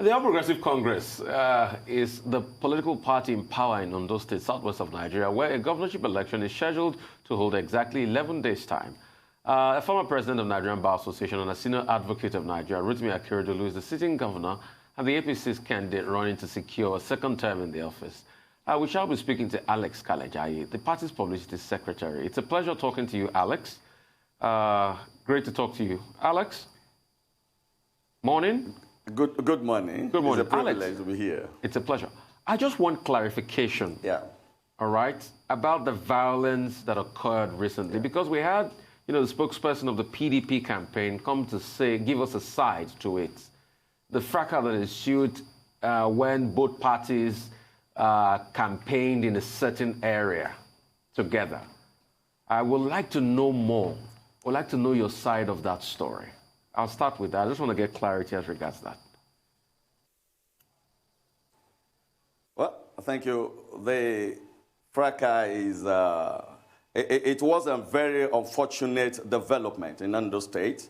The All Progressive Congress is the political party in power in Ondo State, southwest of Nigeria, where a governorship election is scheduled to hold exactly 11 days' time. A former president of Nigerian Bar Association and a senior advocate of Nigeria, Rotimi Akeredolu, is the sitting governor and the APC's candidate running to secure a second term in the office. We shall be speaking to Alex Kalejaye, the party's publicity secretary. It's a pleasure talking to you, Alex. Great to talk to you. Alex? Morning. Good morning. Good morning. It's a privilege Alex, to be here. It's a pleasure. I just want clarification. Yeah. All right, about the violence that occurred recently, because we had, the spokesperson of the PDP campaign come to say, give us a side to it. The fracas that ensued when both parties campaigned in a certain area together. I would like to know more. I would like to know your side of that story. I'll start with that. I just want to get clarity as regards that. Well, thank you. The fracas is, it was a very unfortunate development in Ondo State.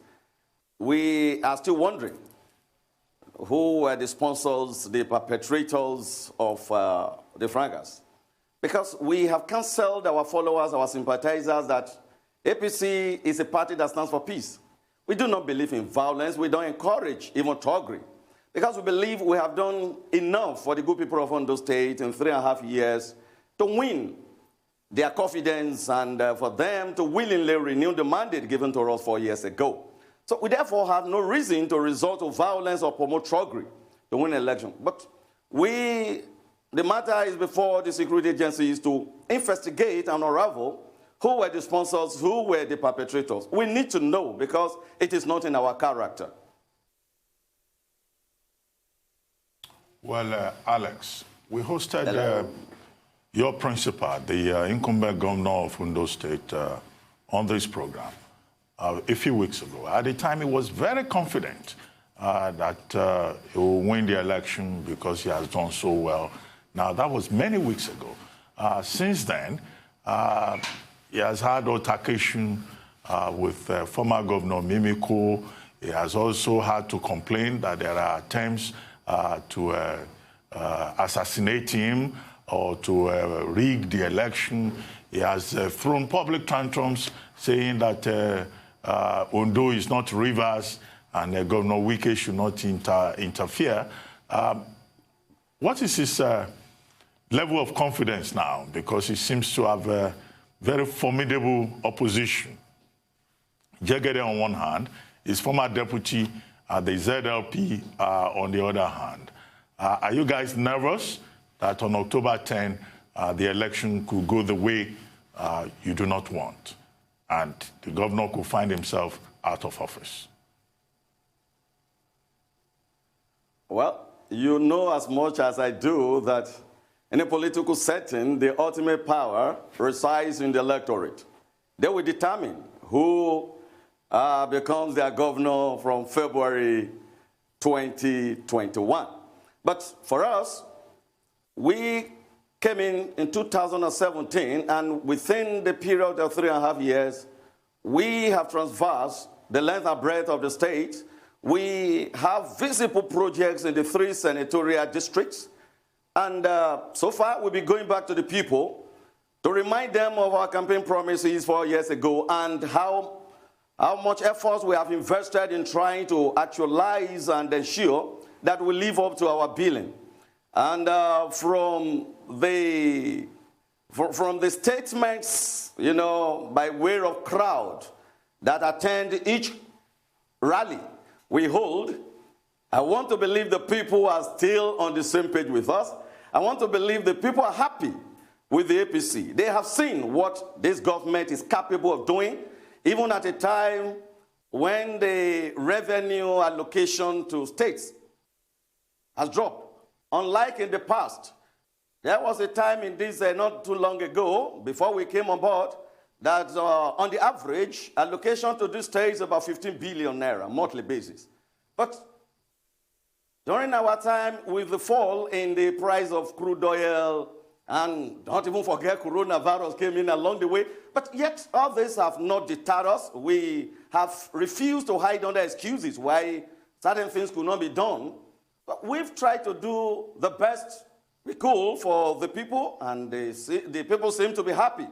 We are still wondering who were the sponsors, the perpetrators of the fracas. Because we have counseled our followers, our sympathizers, that APC is a party that stands for peace. We do not believe in violence. We don't encourage even thuggery. Because we believe we have done enough for the good people of Ondo State in 3.5 years to win their confidence and for them to willingly renew the mandate given to us 4 years ago. So we therefore have no reason to resort to violence or promote thuggery to win an election. But the matter is before the security agencies to investigate and unravel who were the sponsors, who were the perpetrators. We need to know because it is not in our character. Well, Alex, we hosted your principal, the incumbent governor of Ondo State, on this program a few weeks ago. At the time, he was very confident that he will win the election because he has done so well. Now, that was many weeks ago. Since then, he has had altercation with former Governor Mimiko. He has also had to complain that there are attempts to assassinate him or to rig the election. He has thrown public tantrums saying that Ondo is not Rivers and Governor Wike should not interfere. What is his level of confidence now? Because he seems to have very formidable opposition. Jegede on one hand, his former deputy at the ZLP on the other hand. Are you guys nervous that on October 10, the election could go the way you do not want, and the governor could find himself out of office? Well, you know as much as I do that in a political setting, the ultimate power resides in the electorate. They will determine who becomes their governor from February 2021. But for us, we came in 2017, and within the period of 3.5 years, we have traversed the length and breadth of the state. We have visible projects in the 3 senatorial districts. And so far, we'll be going back to the people to remind them of our campaign promises 4 years ago and how much effort we have invested in trying to actualize and ensure that we live up to our billing. And from the statements, by way of crowd that attend each rally we hold, I want to believe the people are still on the same page with us. I want to believe the people are happy with the APC. They have seen what this government is capable of doing, even at a time when the revenue allocation to states has dropped. Unlike in the past, there was a time in this not too long ago, before we came on board, that on the average, allocation to these states is about 15 billion naira, monthly basis. But during our time, with the fall in the price of crude oil, and don't even forget coronavirus came in along the way, but yet all this have not deterred us. We have refused to hide under excuses why certain things could not be done. But we've tried to do the best we could for the people, and the people seem to be happy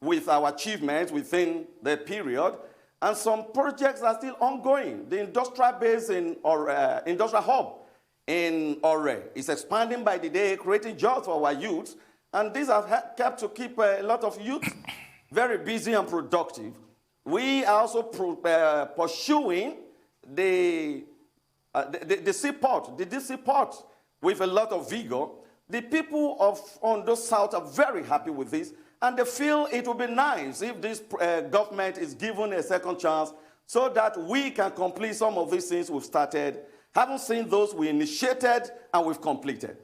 with our achievements within the period. And some projects are still ongoing. The industrial base industrial hub in Ore is expanding by the day, creating jobs for our youth. And these have kept to keep a lot of youth very busy and productive. We are also pursuing the seaport, the deep seaport, with a lot of vigor. The people of Ondo South are very happy with this, and they feel it would be nice if this government is given a second chance so that we can complete some of these things we've started. Haven't seen those we initiated and we've completed.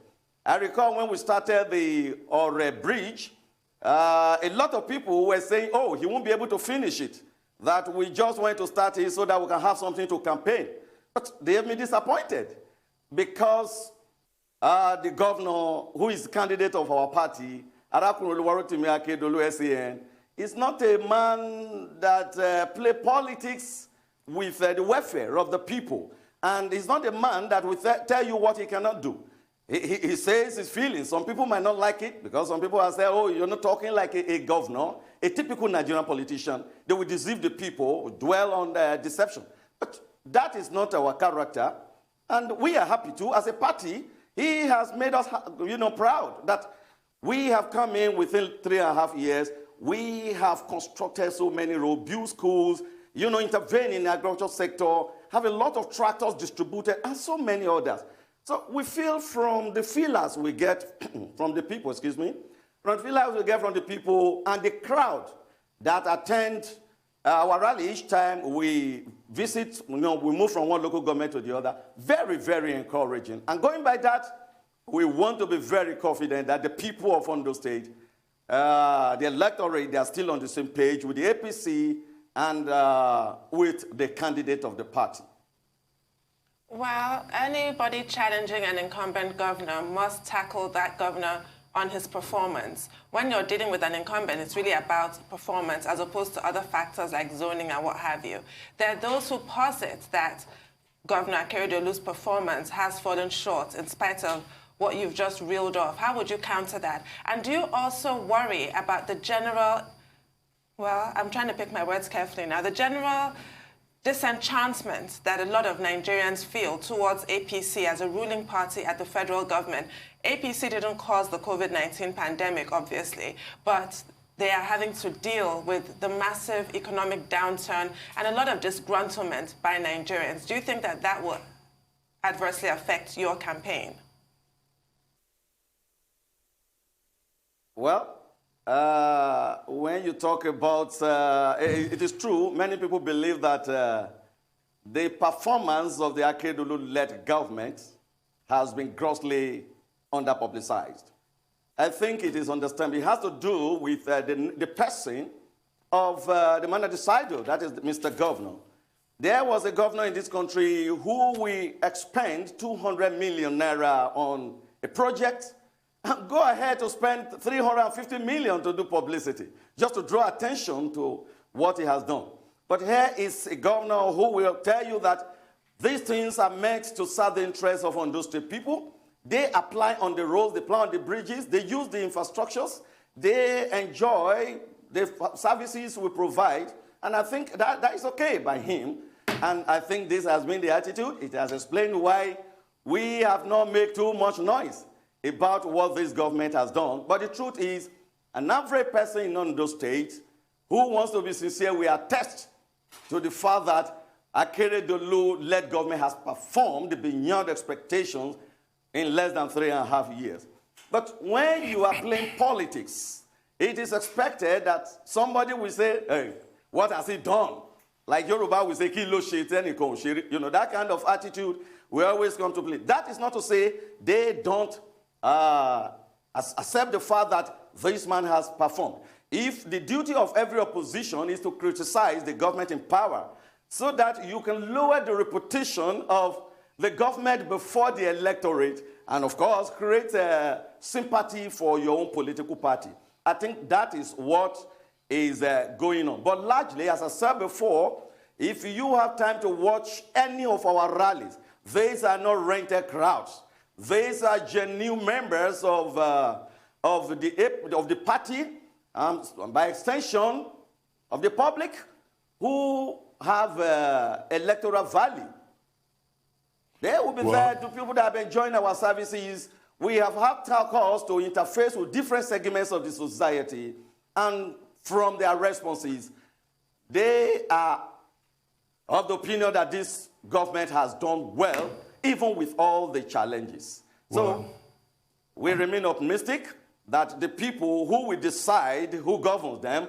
I recall when we started the Ore Bridge, a lot of people were saying, oh, he won't be able to finish it, that we just want to start it so that we can have something to campaign. But they have been disappointed because the governor, who is the candidate of our party, is not a man that play politics with the welfare of the people. And he's not a man that will tell you what he cannot do. He says his feelings. Some people might not like it because some people are saying, oh, you're not talking like a governor, a typical Nigerian politician. They will deceive the people, dwell on deception. But that is not our character. And we are happy to, as a party, he has made us, proud that we have come in within 3.5 years. We have constructed so many robust schools, intervened in the agricultural sector, have a lot of tractors distributed, and so many others. So we feel from the feelers we get from the people, from the feelers we get from the people and the crowd that attend our rally each time we visit, we move from one local government to the other, very, very encouraging. And going by that, we want to be very confident that the people of Ondo State, the electorate, they are still on the same page with the APC and with the candidate of the party. Well, anybody challenging an incumbent governor must tackle that governor on his performance. When you're dealing with an incumbent, it's really about performance as opposed to other factors like zoning and what have you. There are those who posit that Governor Akeredolu's performance has fallen short in spite of what you've just reeled off. How would you counter that? And do you also worry about the general, well, I'm trying to pick my words carefully now, the general disenchantment that a lot of Nigerians feel towards APC as a ruling party at the federal government? APC didn't cause the COVID-19 pandemic, obviously, but they are having to deal with the massive economic downturn and a lot of disgruntlement by Nigerians. Do you think that that will adversely affect your campaign? Well, when you talk about, it is true, many people believe that the performance of the Akeredolu-led government has been grossly under-publicized. I think it is understandable. It has to do with the person of the man that decided, that is Mr. Governor. There was a governor in this country who we expend 200 million naira on a project, and go ahead to spend 350 million to do publicity, just to draw attention to what he has done. But here is a governor who will tell you that these things are meant to serve the interests of Ondo State people. They apply on the roads, they apply on the bridges, they use the infrastructures, they enjoy the services we provide, and I think that is okay by him. And I think this has been the attitude. It has explained why we have not made too much noise about what this government has done. But the truth is, an average person in Ondo State who wants to be sincere, we attest to the fact that Akeredolu-led government has performed beyond expectations in less than 3.5 years. But when you are playing politics, it is expected that somebody will say, hey, what has he done? Like Yoruba will say, Kilo Sheteniko, that kind of attitude will always come to play. That is not to say they don't accept the fact that this man has performed. If the duty of every opposition is to criticize the government in power so that you can lower the reputation of the government before the electorate and, of course, create sympathy for your own political party. I think that is what is going on. But largely, as I said before, if you have time to watch any of our rallies, These are not rented crowds. These are genuine members of the party, by extension, of the public, who have electoral value. They will be there to people that have been joining our services. We have had calls to interface with different segments of the society, and from their responses, they are of the opinion that this government has done well, even with all the challenges. So we remain optimistic that the people who will decide who governs them,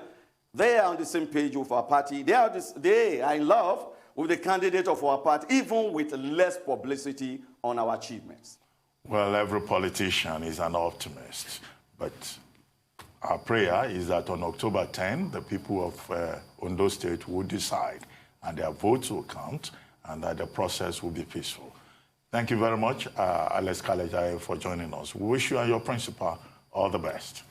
they are on the same page with our party. They are in love with the candidate of our party, even with less publicity on our achievements. Well, every politician is an optimist, but our prayer is that on October 10, the people of Ondo State will decide, and their votes will count, and that the process will be peaceful. Thank you very much, Alex Kalejaye, for joining us. We wish you and your principal all the best.